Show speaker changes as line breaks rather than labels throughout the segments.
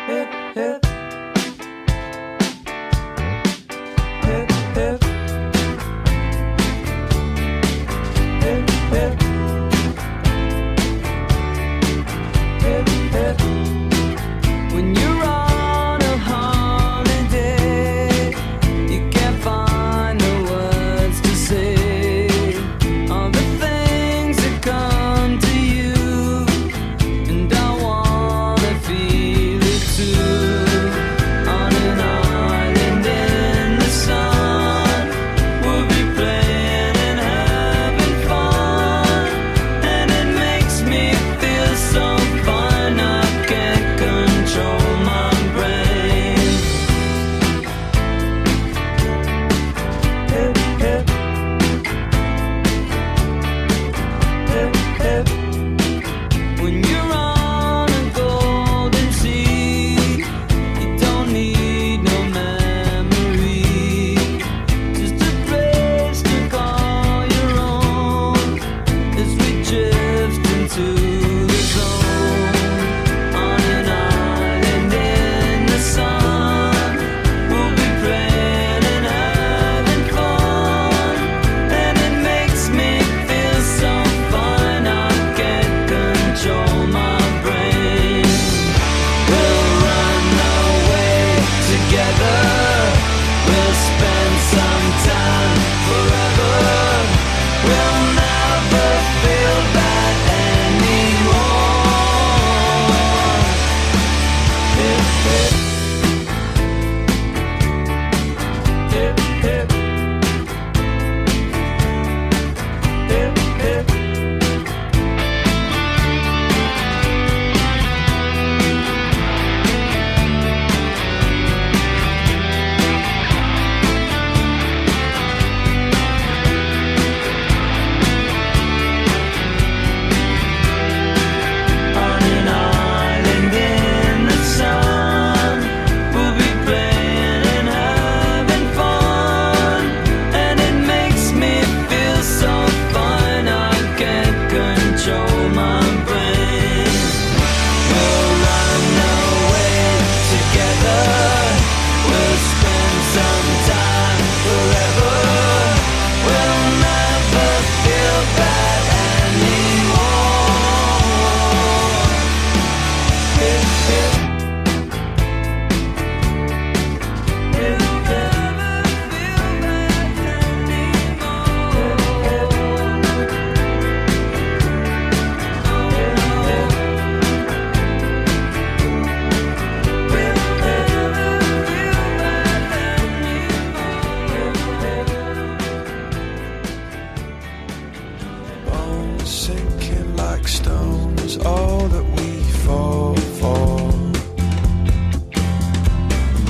Hip, hip. Hip, hip. Hip, hip. Hip, hip. When you're on a holiday, you can't find the words to say all the things that come to you, and I wanna feel it too. On an island in the sun, we'll be playing and having fun, and it makes me feel so fine I can't control my brain. Hip, hip. Hip, hip. When you're on a golden sea, you don't need no memory, just a place to call your own as we drift into the zone. On an island in the sun, we'll be playing and having fun, and it makes me feel so fine I can't control my brain. We'll run away together, we'll spend some time forever, we'll never feel bad anymore. Hip, hip. Hip, hip. Hip, hip. On an island in the sun, we'll be playing and having fun, and it makes me feel so fine I can't control my brain. We'll run away together, we'll spend some time forever, we'll never feel bad anymore. Hip, hip. Hip, hip.
Bones sinking like stones, all that we fall for.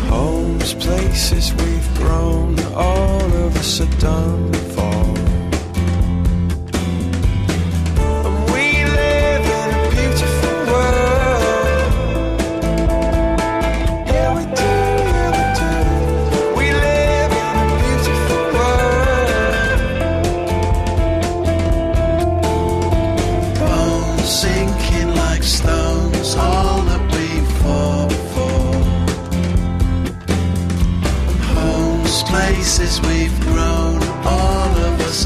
Homes, places we've grown, all of us are done for. And we live in a beautiful world. Yeah, we do, yeah, we do. We live in a beautiful world. Bones sinking like stones, all that we fall for. Homes, places we've grown, all of us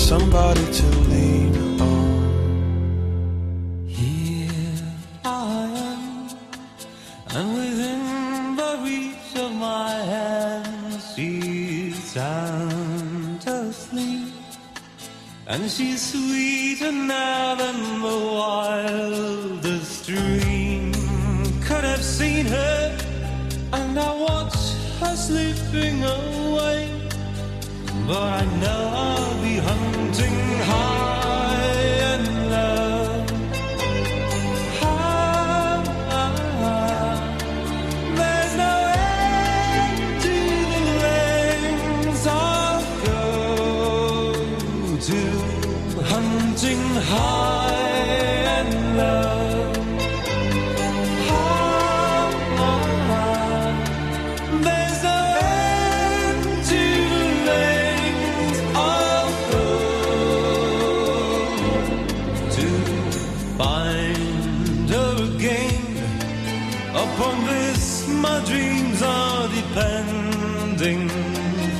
somebody to lean on.
Here I am, and within the reach of my hand, she's sound asleep, and she's sweeter now than the wildest dream could have seen her. And I watch her slipping away, but I know I'll be hunting high and low. There's no end to the lengths I'll go to, hunting high and low. There's no end to the lengths I'll go to find her again. Upon this my dreams are depending.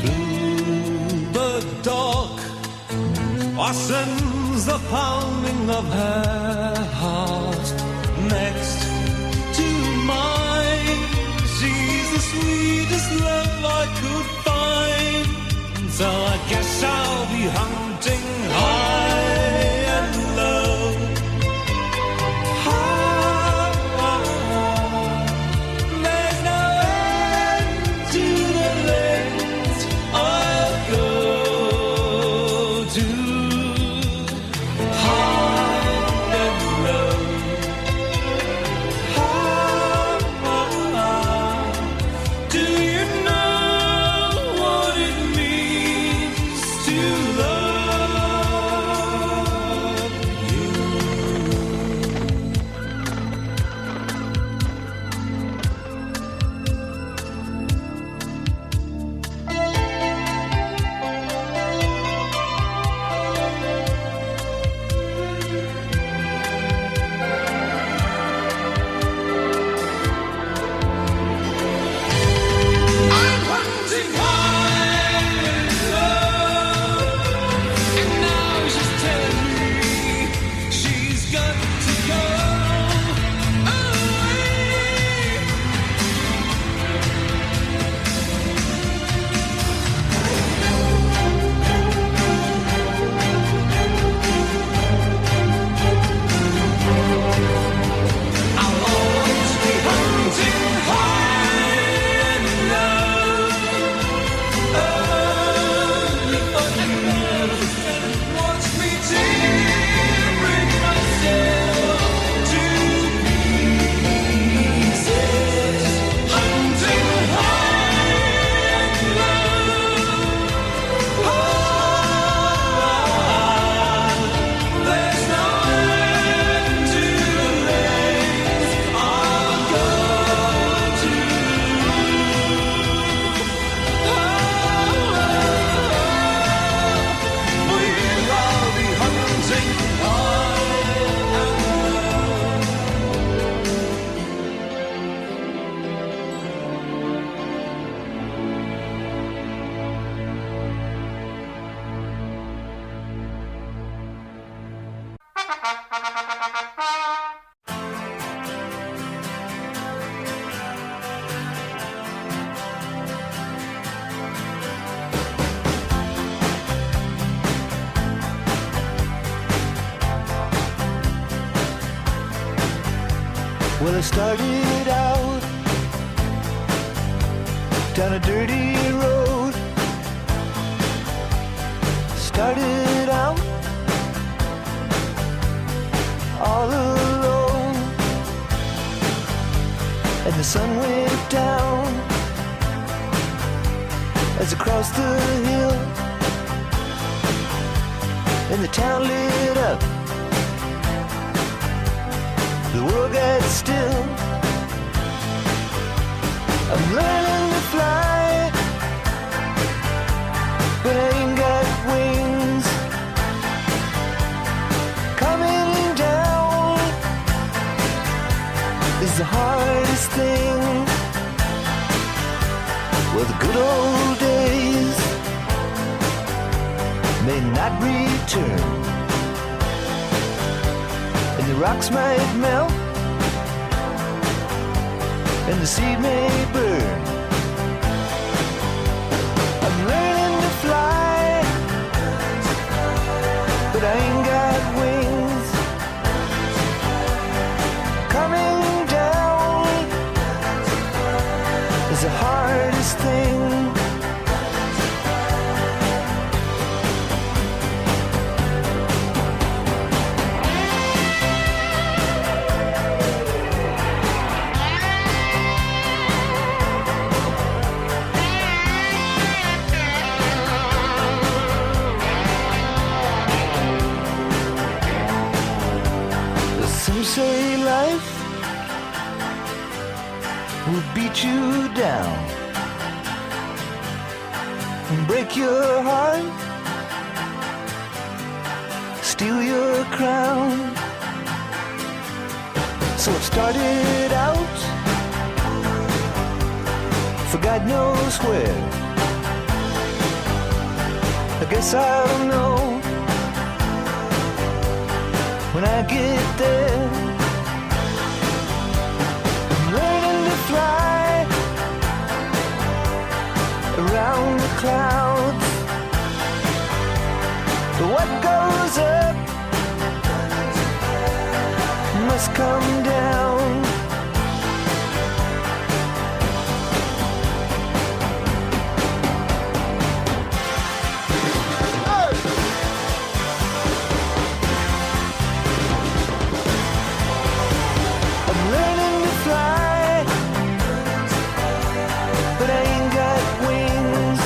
Through the dark I sense the pounding of her heart next to mine. She's the sweetest love I could find, so I guess I'll be hunting high and low. There's no end to the lengths I'll go to, high and low. Do you know what it means to love you? I'm hunting high and low, and now she's telling me she's got to go away. I'll always be hunting high and low. Watch me tearing myself to pieces, hunting high and low. There's no end to the lengths I'll go to. We'll all be hunting high and
Well, I started out down a dirty road. Started out all alone, and the sun went down as I crossed the hill, and the town lit up. The world got still. I'm learning to fly, but I ain't got wings. Coming down is the hardest thing. Well, the good old days may not return. And the rocks might melt, and the seed may burn. I'm learning to fly, but I ain't got wings. Coming down is the hardest thing. Some say life will beat you down and break your heart, steal your crown. So it started out for God knows where. I guess I'll know when I get there. I'm learning to fly around the clouds, but what goes up must come down. But I ain't got wings.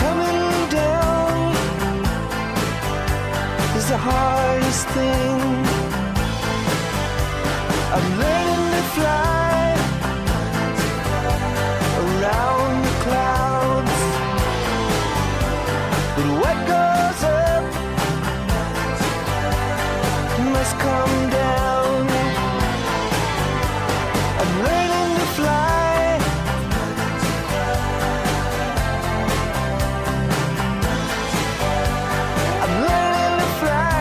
Coming down is the hardest thing. I'm learning to fly around the clouds, but what goes up must come down. I'm learning to fly I'm learning to fly.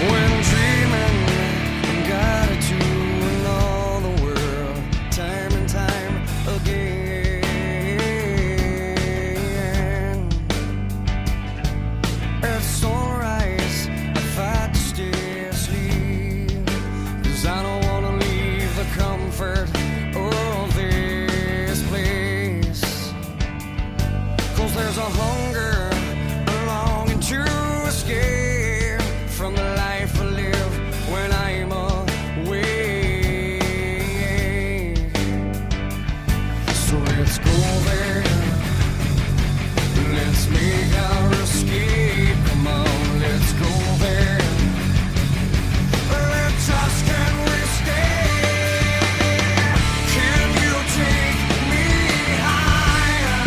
When dreaming, got it to in all the world, time and time again. At sunrise, I fight to stay asleep, 'cause I don't wanna leave the comfort of this place. 'Cause there's a hunger, a longing to escape from the life I live when I'm away. So let's go there, let's make our escape. Come on, let's go there. Let's ask, can we stay? Can you take me higher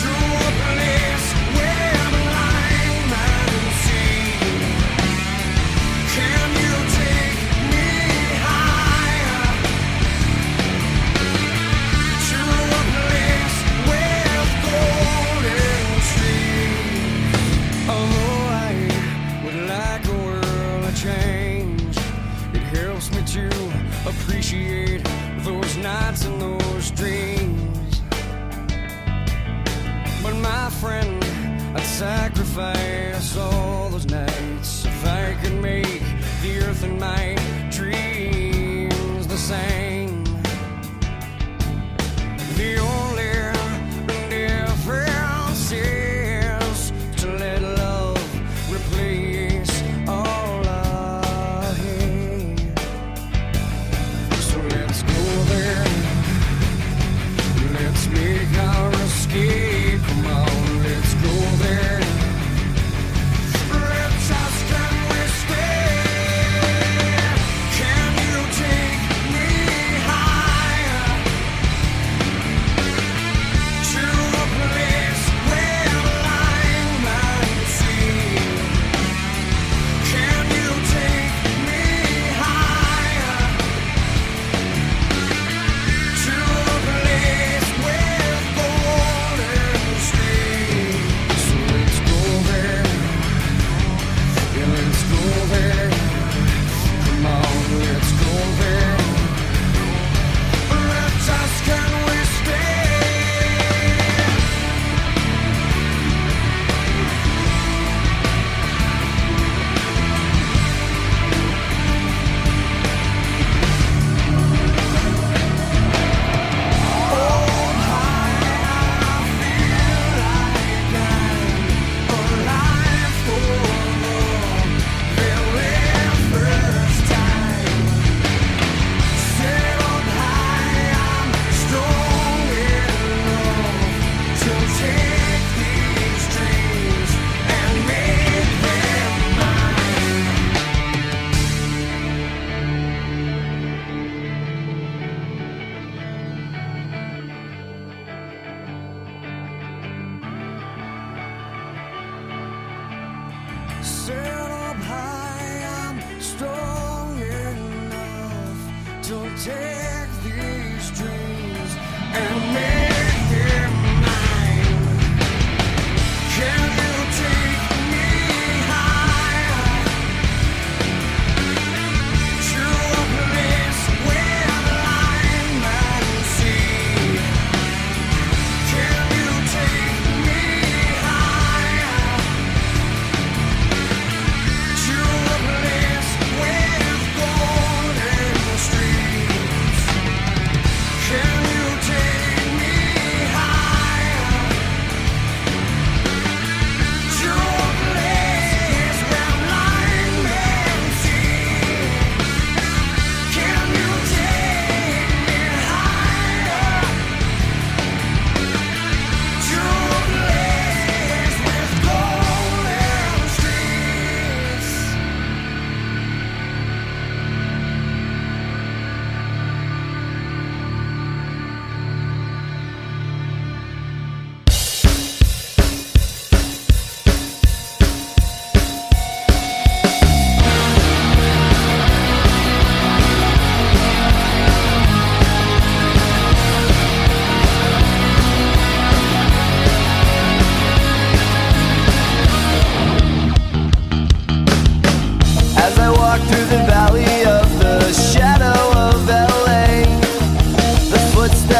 to a place where the blind man can see? Can you take me higher to a place with golden streams? Although I would like the world to change, it helps me to appreciate those nights and those dreams. But my friend, I'd sacrifice all those nights if I could make the earth and my dreams the same. The only difference is to let love replace all I hate. So let's go there.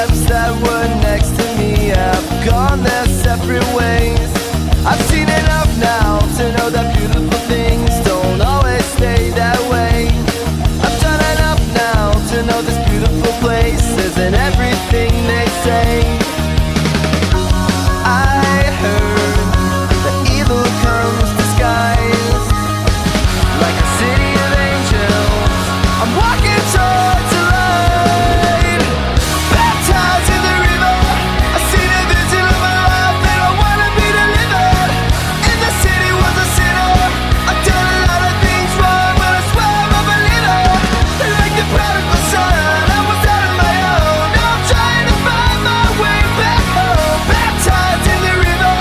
lives that were next to me have gone their separate ways. I've seen enough now to know that beautiful things don't always stay that way. I've done enough now to know this beautiful place isn't everything they say. I heard that evil comes disguised like a city of angels. I'm walking towards the light, baptized in the river. I see the vision of my life and I wanna be delivered. If the city was a sinner, I've done a lot of things wrong, but I swear I'm a believer. Like the prodigal son, I was out on my own. Now I'm trying to find my way back home. Baptized in the river,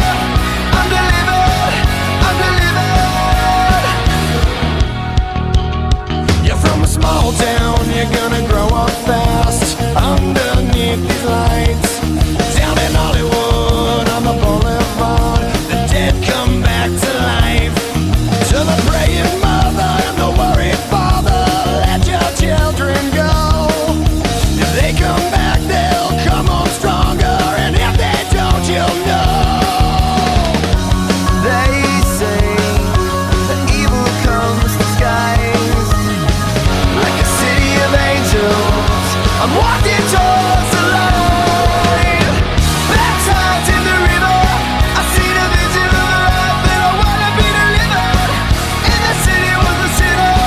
I'm delivered, I'm delivered.
You're from a small town, you're gonna grow up fast underneath these lights. Down in Hollywood on the boulevard, the dead come back to life. To the praying mother and the worried father, let your children go. If they come back, they'll come home stronger, and if they don't, you'll know.
They say that evil comes disguised like a city of angels. I'm walking towards the light, baptized in the river. I see the vision of the life and I wanna be delivered. If the city was a sinner,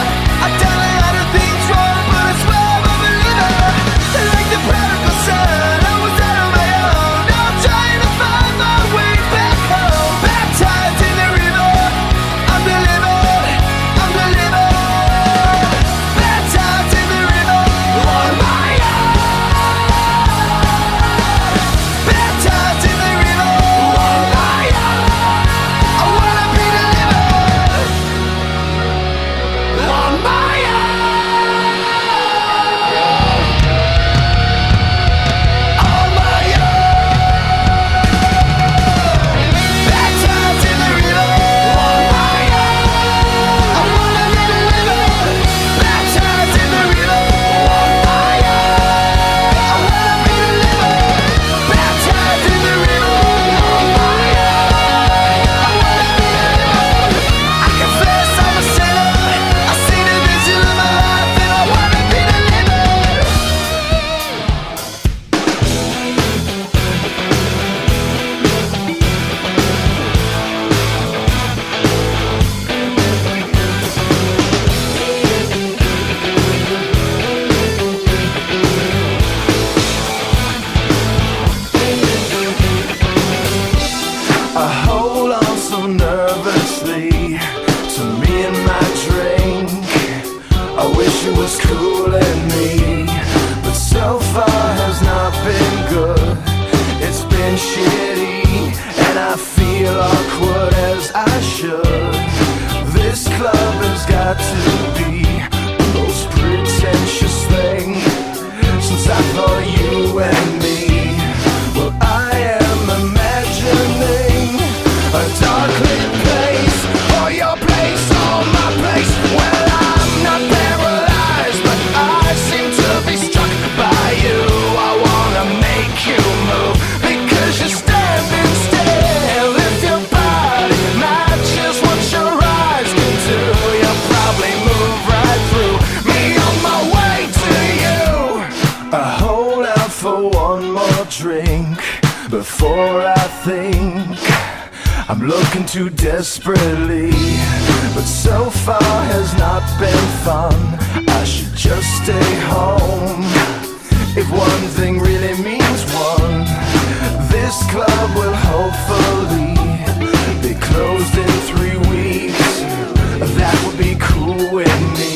I've done a lot of things wrong, but I swear I'm a believer. Like the prodigal son, I was out on my own. Now I'm trying to find my way back home. Baptized in the river, I'm delivered, I'm delivered. Baptized in the river, on my own. Baptized in the river, on my own. I wanna be delivered, on my own. On my own. Baptized in the river, on my own. I wanna be delivered. Baptized in the river, on my own. I wanna be delivered. Baptized in the river, on my own. I wanna be delivered. I confess I'm a sinner. I see the vision of my life and I wanna be delivered. I hold on so nervously to me and my drink. I wish it was cooling me, but so far has not been good. It's been shitty, and I feel awkward as I should. This club has got to be the most pretentious thing since I thought you and me. Well, I am imagining a dark lit place, or your place, or my place. Well, I'm not paralyzed, but I seem to be struck by you. I wanna make you move because you're standing still. If your body matches what your eyes can do, you'll probably move right through me on my way to you. I hold out for one more drink before I think I'm looking too desperately, but so far has not been fun. I should just stay home. If one thing really means one, this club will hopefully be closed in 3 weeks. That would be cool with me.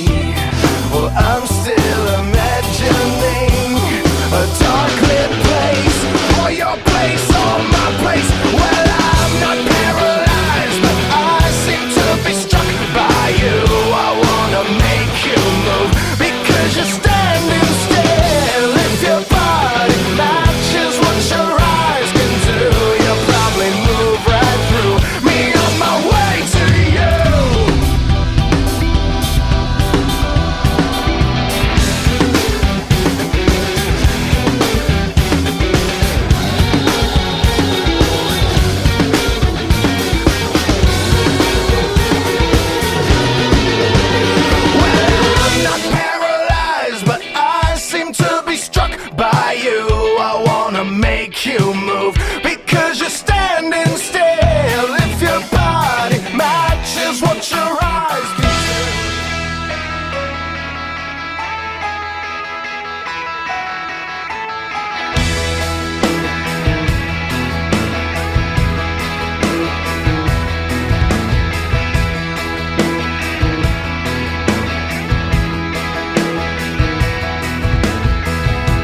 Well, I'm still imagining a dark lit place, or your place, or my place. Well, I'm not paralyzed, but I seem to be struck by you. I wanna make you move because you're standing still. If your body matches gonna make you move because you're standing still. If your body matches what your eyes can see.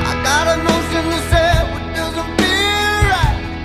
I got a notion to say what doesn't feel right.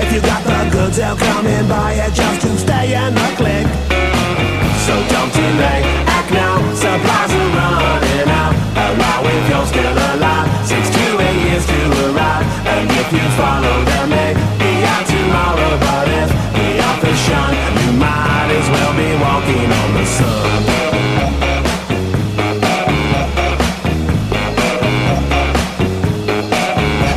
If you got the goods, they'll come and buy it just to stay in the clique. So don't delay, act now, supplies are running out. Allow if you're still alive, 6 to 8 years to arrive. And if you follow them, maybe out tomorrow. But if the author's shine, you might as well be walking on the sun.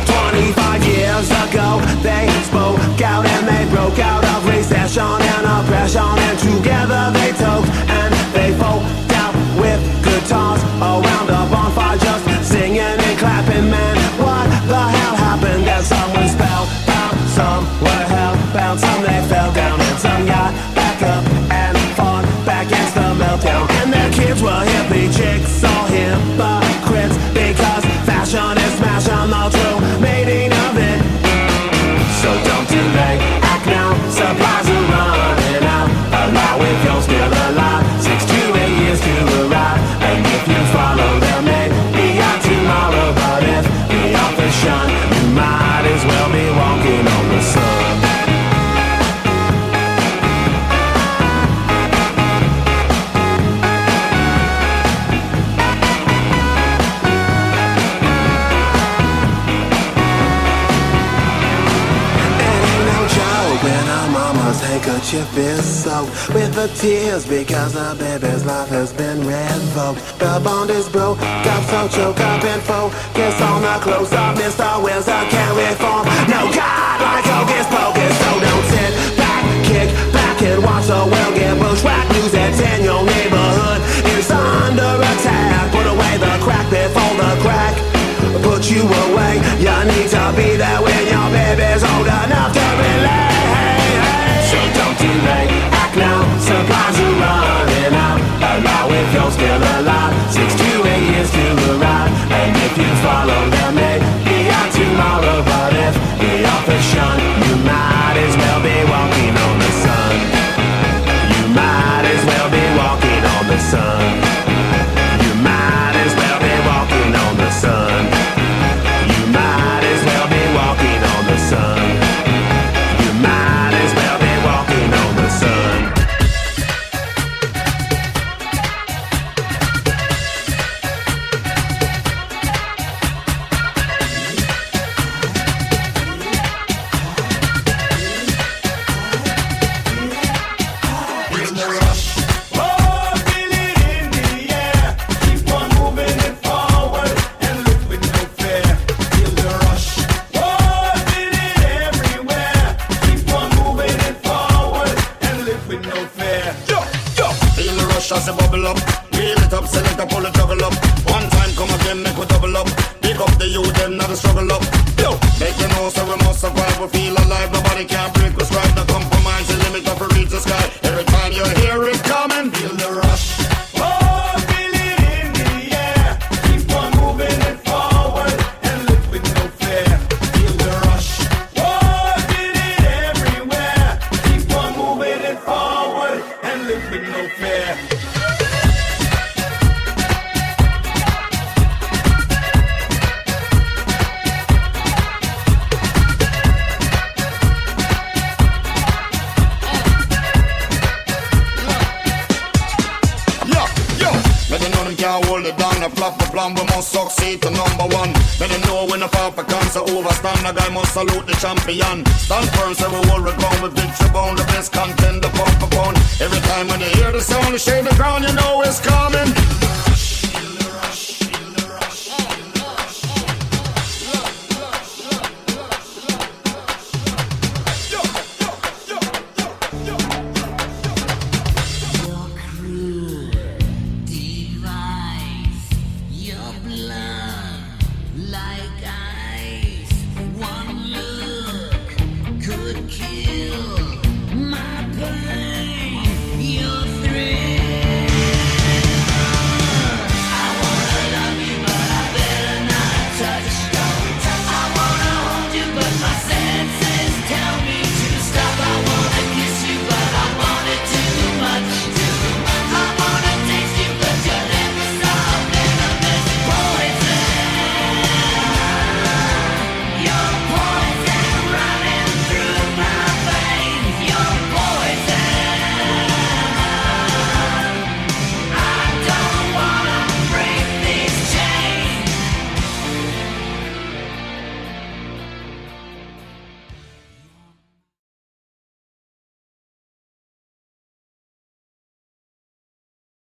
25 years ago, they spoke out and they broke out of recession and oppression. And together they talked and they folked out with guitars around a bonfire, just singing and clapping. Man, what the hell happened? And some were spellbound, some were hellbound, some they fell down, and some got back up and fought back against the meltdown. And their kids were hippie chicks or hypocrites, because fashion is smashing the true meaning of it. So don't delay, act now, supplies are running out. Allow if you're still alive, 6 to 8 years to arrive. And if you follow them, maybe out tomorrow. But if the author's shine, you might as well be walking on the sun. When our mama's handkerchief is soaked with the tears because the baby's life has been revoked. The bond is broke, got so choked up and focus on the close up. Mr. Wilson can't reform. No God like hocus pocus. So don't sit back, kick back and watch the world get bushwhacked. News that's in your neighborhood is under attack. Put away the crack before the crack put you away. You need to be there when your baby's old enough to relate. So don't delay, act now, supplies are running out. Allow if you're still alive, 6 to 8 years to arrive. And if you follow them, maybe out tomorrow. But if the author's shine, you might as well be walking on the sun. You might as well be walking on the sun. You might as well be walking on the sun. You might as well be walking on the sun. You might as well be walking on the sun.
As a bubble up, wheel it up, select up, pull it, juggle up. One time come again, make we double up. Pick up the youth, them not a struggle up. Yo, make you know so we must survive, we feel alive. Nobody can break, we strive, no compromise. The limit of reach the sky. Every time you hear it coming, feel the rush. Oh, feel it in the air. Keep on moving it forward and live with no fear. Feel the rush. Oh, feel it everywhere. Keep on moving it forward and live with no fear. Flop the plan, we must succeed to number one. Let them know when the Falcons are overstand. The guy must salute the champion. Stand firm, say we will return with victory bone. The best contender, pump upon. Every time when you hear the sound, you shake the ground, you know it's coming.